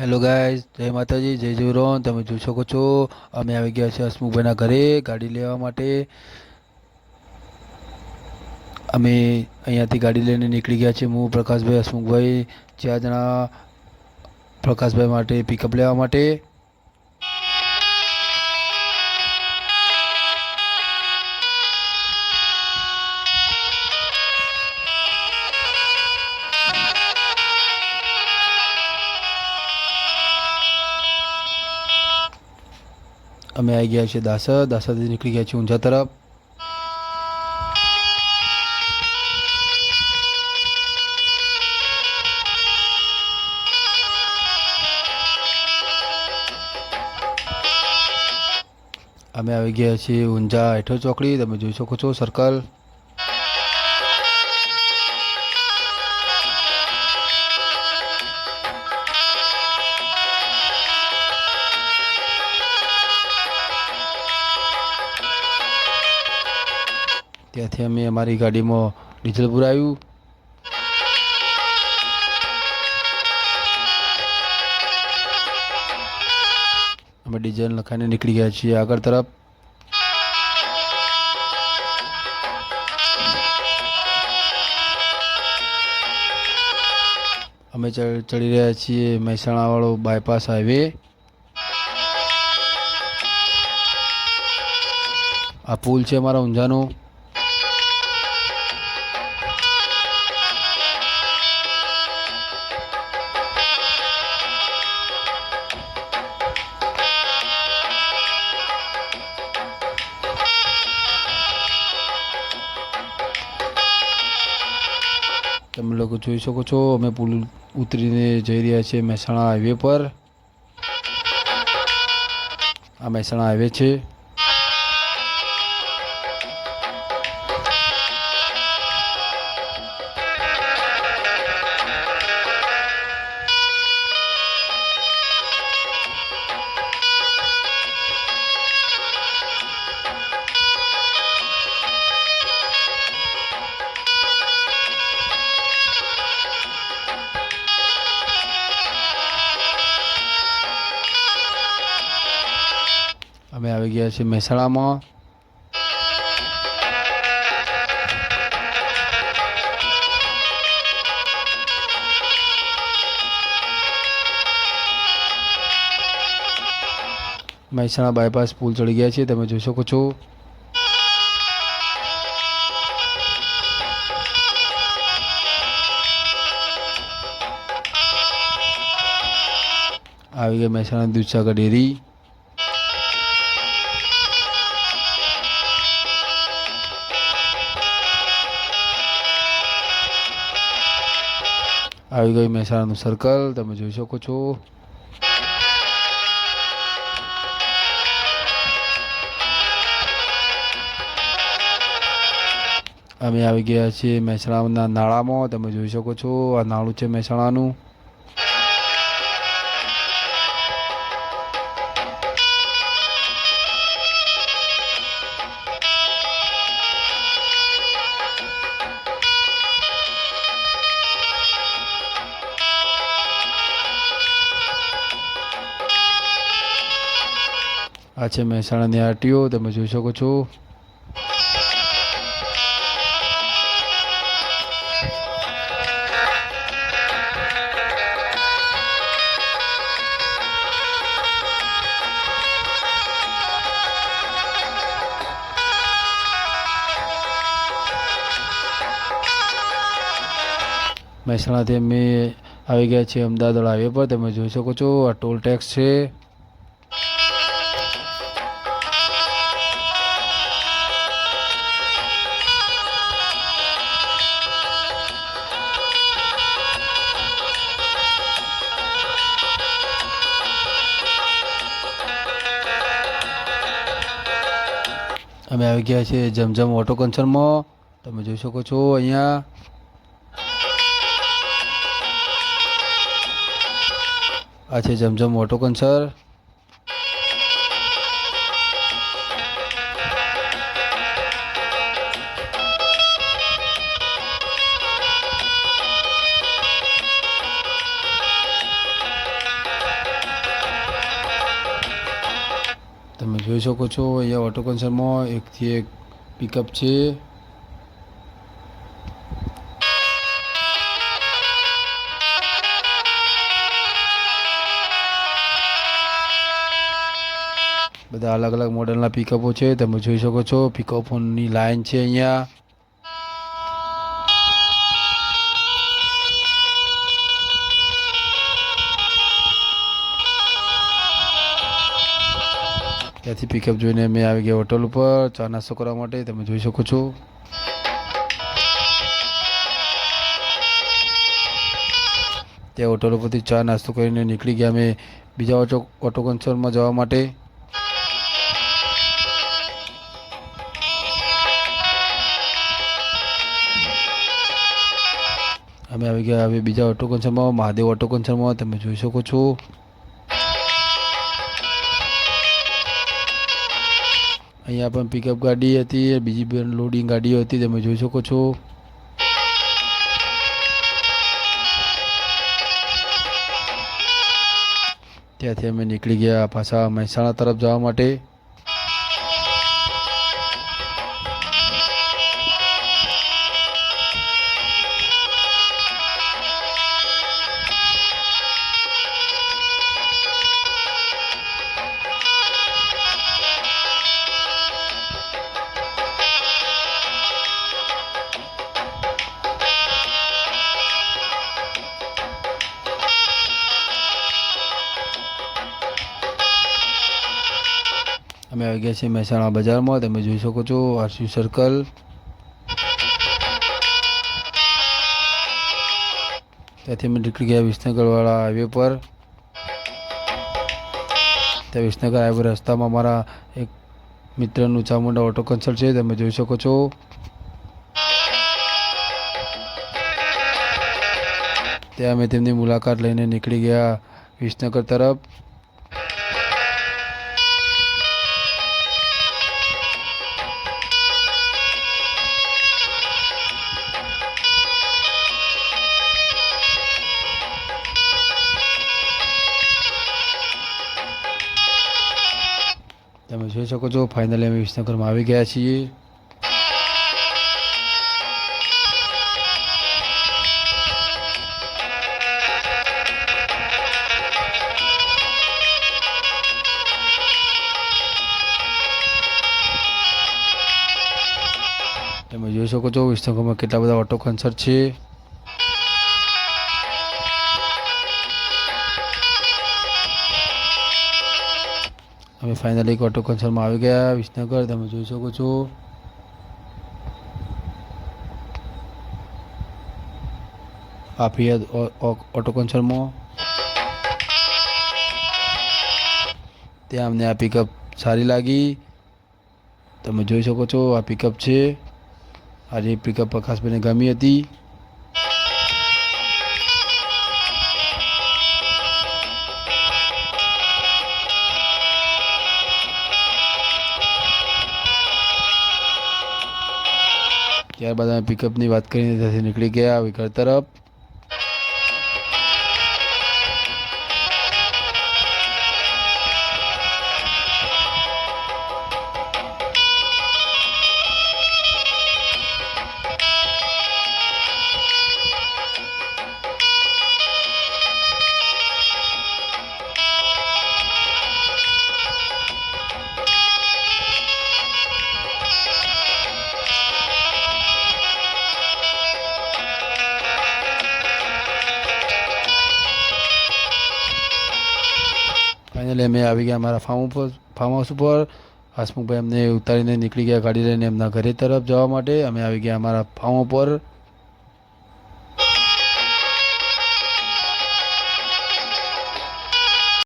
Hello guys, જય માતાજી, જય જીવરોન. તમે જોઈ શકો છો અમે આવી ગયા છે હસમુખભાઈના ઘરે ગાડી લેવા માટે. અમે અહીંયાથી ગાડી લઈને નીકળી ગયા છીએ. હું, પ્રકાશભાઈ, હસમુખભાઈ, 4 જણા પ્રકાશભાઈ માટે પિકઅપ લેવા માટે. અમે આવી ગયા છીએ દાસરથી નીકળી ગયા છીએ ઊંઝા તરફ. અમે આવી ગયા છીએ ઊંઝા હેઠળ ચોકડી. તમે જોઈ શકો છો સર્કલ. ત્યાંથી અમે અમારી ગાડીમાં ડીઝલ પુરાવ્યું. અમે ડીઝલ લખાઈને નીકળી ગયા છીએ આગળ તરફ. અમે ચડી રહ્યા છીએ મહેસાણાવાળો બાયપાસ હાઈવે. આ પુલ છે અમારા ઊંઝાનો. તમે લોકો જોઈ શકો છો અમે પુલ ઉતરીને જઈ રહ્યા છીએ મહેસાણા હાઈવે પર. આ મહેસાણા હાઈવે છે. અમે આવી ગયા છીએ મહેસાણામાં. મહેસાણા બાયપાસ પુલ ચડી ગયા છીએ. તમે જોઈ શકો છો. આવી ગઈ મહેસાણા દૂધસાગર ડેરી. આવી ગઈ મહેસાણાનું સર્કલ. તમે જોઈ શકો છો. અમે આવી ગયા છીએ મહેસાણાના નાળામાં. તમે જોઈ શકો છો આ નાળું છે મહેસાણાનું. આ છે મહેસાણાની આરટીઓ. તમે જોઈ શકો છો. મહેસાણાથી અમે આવી ગયા છીએ અમદાવાદ હાઈવે પર. તમે જોઈ શકો છો આ ટોલ ટેક્સ છે. અમે આવી ગયા છીએ જમજમ ઓટો કન્સર્નમાં. તમે જોઈ શકો છો અહીંયા. આ છે જમજમ ઓટો કન્સર. તમે જોઈ શકો છો અહીંયા ઓટો કન્સર્નમાં એકથી એક પિકઅપ છે. બધા અલગ અલગ મોડલના પિકઅપો છે. તમે જોઈ શકો છો પિકઅપોની લાઈન છે અહીંયા. ત્યાંથી પિકઅપ જોઈને મેં આવી ગયા હોટલ ઉપર ચા નાસ્તો કરવા માટે. તમે જોઈ શકો છો ત્યાં હોટલ ઉપરથી ચા નાસ્તો કરીને નીકળી ગયા અમે બીજા ઓટો કન્સર્નમાં જવા માટે. અમે આવી ગયા હવે બીજા ઓટો કન્સર્નમાં, મહાદેવ ઓટો કન્સર્નમાં. તમે જોઈ શકો છો અહીંયા પણ પિકઅપ ગાડી હતી, બીજી પણ લોડિંગ ગાડીઓ હતી. તમે જોઈ શકો છો ત્યાંથી અમે નીકળી ગયા પાછા મહેસાણા તરફ જવા માટે. અમે આવી ગયા છીએ મહેસાણા બજારમાં. તમે જોઈ શકો છો આરસી સર્કલ. ત્યાંથી અમે નીકળી ગયા વિસનગરવાળા હાઈવે પર. ત્યાં વિસનગર હાઈવે રસ્તામાં મારા એક મિત્રનું ચામુંડા ઓટો કન્સલ્ટ છે. તમે જોઈ શકો છો ત્યાં અમે તેમની મુલાકાત લઈને નીકળી ગયા વિસનગર તરફ. તમે જોઈ શકો છો ફાઇનલી અમે વિસનગરમાં આવી ગયા છીએ. તમે જોઈ શકો છો વિસનગરમાં કેટલા બધા ઓટો કન્સર્ટ છે. અમે ફાઇનલી એક ઓટો કન્સર્ટમાં આવી ગયા વિસનગર. તમે જોઈ શકો છો આફિયાદ ઓટો કન્સર્ટમાં. ત્યાં અમને આ પિકઅપ સારી લાગી. તમે જોઈ શકો છો આ પિકઅપ છે. આજે પિકઅપ પ્રકાશભાઈને ગમી હતી. ત્યારબાદ અમે પિકઅપની વાત કરીને ત્યાંથી નીકળી ગયા હવે ઘર તરફ. ફાઇનલી અમે આવી ગયા અમારા ફાર્મ હાઉસ ઉપર. હસમુખભાઈ અમને ઉતારીને નીકળી ગયા ગાડી લઈને એમના ઘરે તરફ જવા માટે. અમે આવી ગયા અમારા ફાર્મ ઉપર.